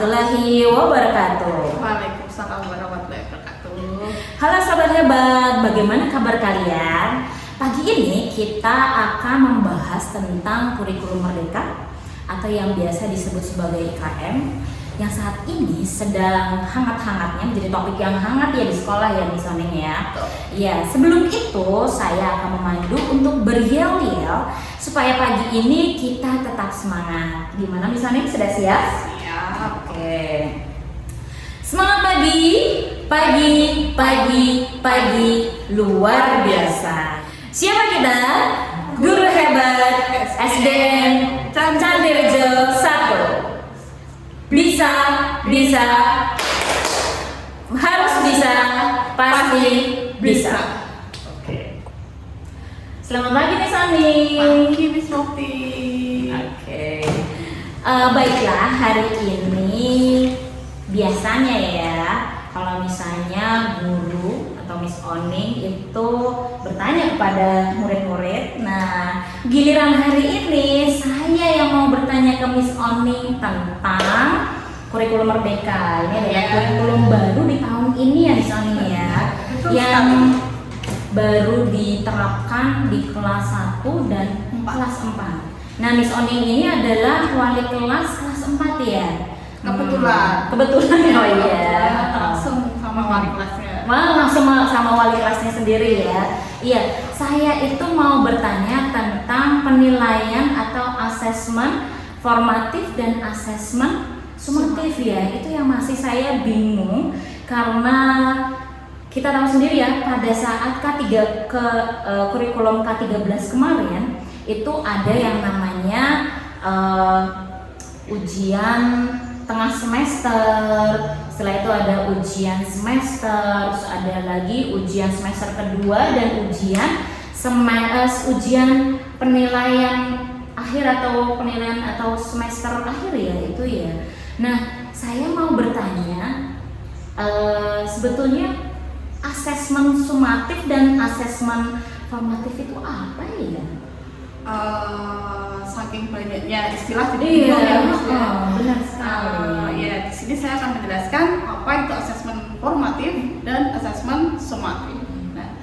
warahmatullahi wabarakatuh. Waalaikumsalam warahmatullahi wabarakatuh. Halo sobat hebat, bagaimana kabar kalian? Pagi ini kita akan membahas tentang kurikulum merdeka atau yang biasa disebut sebagai IKM yang saat ini sedang hangat-hangatnya menjadi topik yang hangat ya di sekolah ya Miss Oning ya. Ya, sebelum itu saya akan memandu untuk beryel-yel supaya pagi ini kita tetap semangat. Gimana Miss Oning, sudah siap? Siap. Oke. Semangat pagi, pagi, pagi, pagi luar biasa. Siapa kita? Guru hebat SDN Candirejo 1. Bisa, harus bisa, pasti bisa. Oke. Selamat pagi Miss Oning. Pagi Miss Mokti. Oke. Baiklah, hari ini biasanya ya kalau misalnya guru atau Miss Oning itu bertanya kepada murid-murid, nah giliran hari ini saya yang mau bertanya ke Miss Oning tentang kurikulum merdeka. Ini adalah kurikulum baru di tahun ini ya Miss Oning ya, yang baru diterapkan di kelas 1 dan kelas 4. Nah Miss Oning ini adalah wali kelas 4 ya. Kebetulan Oh iya. langsung sama wali kelasnya. Langsung sama wali kelasnya sendiri ya. Iya, saya itu mau bertanya tentang penilaian atau asesmen formatif dan asesmen sumatif ya. Itu yang masih saya bingung karena kita tahu sendiri ya pada saat kurikulum K13 kemarin itu ada yang namanya ujian tengah semester, setelah itu ada ujian semester, terus ada lagi ujian semester kedua dan ujian penilaian akhir atau penilaian atau semester akhir ya itu ya. Nah saya mau bertanya sebetulnya asesmen sumatif dan asesmen formatif itu apa ya? Saking banyaknya istilah jadi Iya, bingung ya. benar sekali. Ya, di sini saya akan menjelaskan apa itu asesmen formatif dan asesmen sumatif. Nah,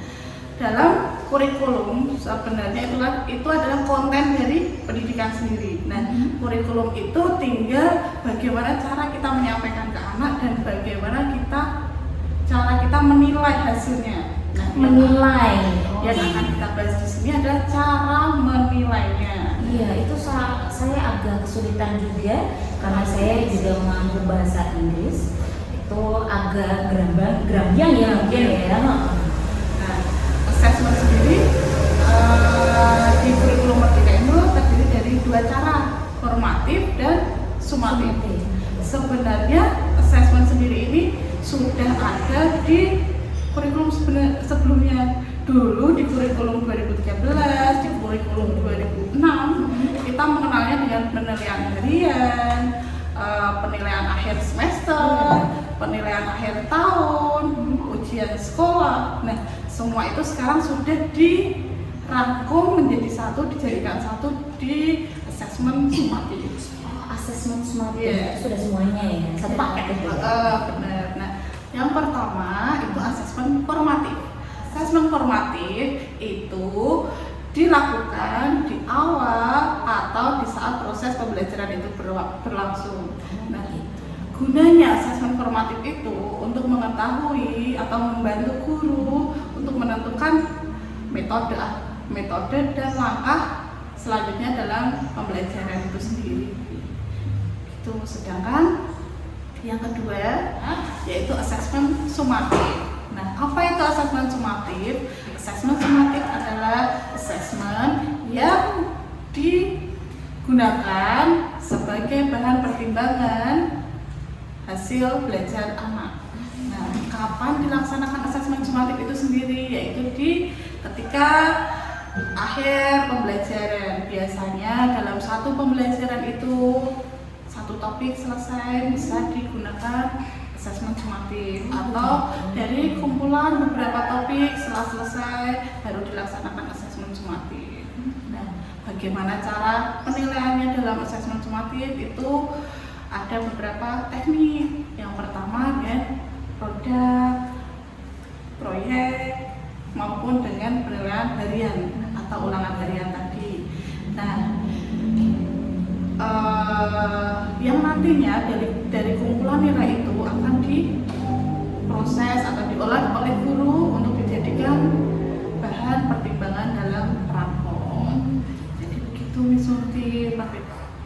dalam kurikulum sebenarnya itu adalah konten dari pendidikan sendiri. Nah, kurikulum itu tinggal bagaimana cara kita menyampaikan ke anak dan bagaimana cara kita menilai hasilnya. Nah, Menilai. yang akan kita bahas di sini adalah cara menilainya. Iya, itu saya agak kesulitan juga karena saya juga mampu bahasa Inggris. Itu agak gerambiang ya mungkin ya. Nah, assessment sendiri di kurikulum merdeka itu terdiri dari dua cara, formatif dan sumatif. Sebenarnya assessment sendiri ini sudah ada di kurikulum sebelumnya. Dulu di kurikulum 2013, di kurikulum 2006 kita mengenalnya dengan penilaian harian, penilaian akhir semester, penilaian akhir tahun, ujian sekolah. Nah, semua itu sekarang sudah dirangkum menjadi satu, dijadikan satu di asesmen sumatif. Asesmen sumatif Yeah. itu sudah semuanya ya, satu paket itu. Benar. Nah, yang pertama itu asesmen formatif. Asesmen formatif itu dilakukan di awal atau di saat proses pembelajaran itu berlangsung. Nah, gunanya asesmen formatif itu untuk mengetahui atau membantu guru untuk menentukan metode dan langkah selanjutnya dalam pembelajaran itu sendiri. Itu sedangkan yang kedua yaitu asesmen sumatif. Nah, apa itu asesmen sumatif? Asesmen sumatif adalah asesmen yang digunakan sebagai bahan pertimbangan hasil belajar anak. Nah, kapan dilaksanakan asesmen sumatif itu sendiri? Yaitu ketika akhir pembelajaran. Biasanya dalam satu pembelajaran itu satu topik selesai bisa digunakan asesmen sumatif, atau dari kumpulan beberapa topik setelah selesai baru dilaksanakan asesmen sumatif. Nah, bagaimana cara penilaiannya dalam asesmen sumatif itu ada beberapa teknik. Yang pertama produk, proyek, maupun dengan penilaian harian atau ulangan harian tadi. Nah, yang nantinya dari kumpulan nilai itu akan diproses atau diolah oleh guru untuk dijadikan bahan pertimbangan dalam rapor. Jadi begitu Miss Surti.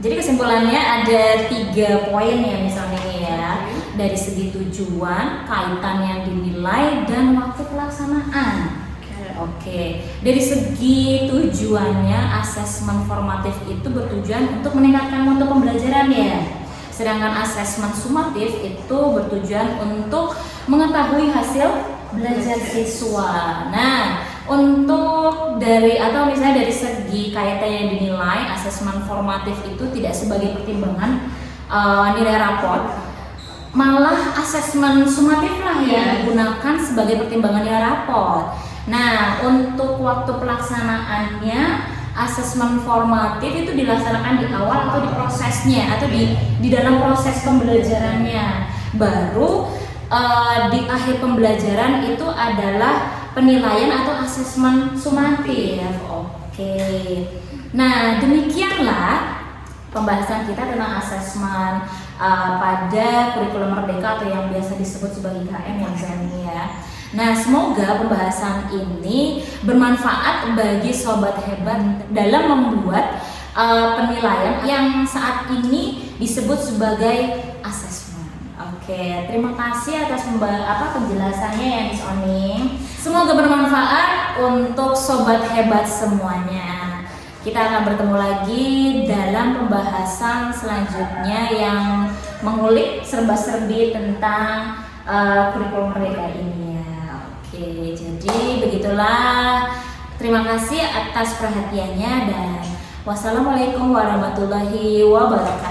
Jadi kesimpulannya ada 3 poin ya misalnya ya, dari segi tujuan, kaitan yang dinilai, dan waktu pelaksanaan. Oke, dari segi tujuannya, asesmen formatif itu bertujuan untuk meningkatkan mutu pembelajaran ya. Sedangkan asesmen sumatif itu bertujuan untuk mengetahui hasil belajar siswa. Nah, untuk misalnya dari segi kaitan yang dinilai, asesmen formatif itu tidak sebagai pertimbangan nilai raport, malah asesmen sumatif lah yang digunakan sebagai pertimbangan nilai raport. Nah, untuk waktu pelaksanaannya, asesmen formatif itu dilaksanakan di awal atau di prosesnya atau di dalam proses pembelajarannya. Baru di akhir pembelajaran itu adalah penilaian atau asesmen sumatif. Oke. Nah, demikianlah pembahasan kita tentang asesmen pada kurikulum Merdeka atau yang biasa disebut sebagai KM ya Zani ya. Nah, semoga pembahasan ini bermanfaat bagi sobat hebat dalam membuat penilaian yang saat ini disebut sebagai asesmen. Oke, terima kasih atas penjelasannya ya Miss Oning. Semoga bermanfaat untuk sobat hebat semuanya. Kita akan bertemu lagi dalam pembahasan selanjutnya yang mengulik serba-serbi tentang kurikulum Merdeka ini ya. Oke, jadi begitulah. Terima kasih atas perhatiannya dan wassalamualaikum warahmatullahi wabarakatuh.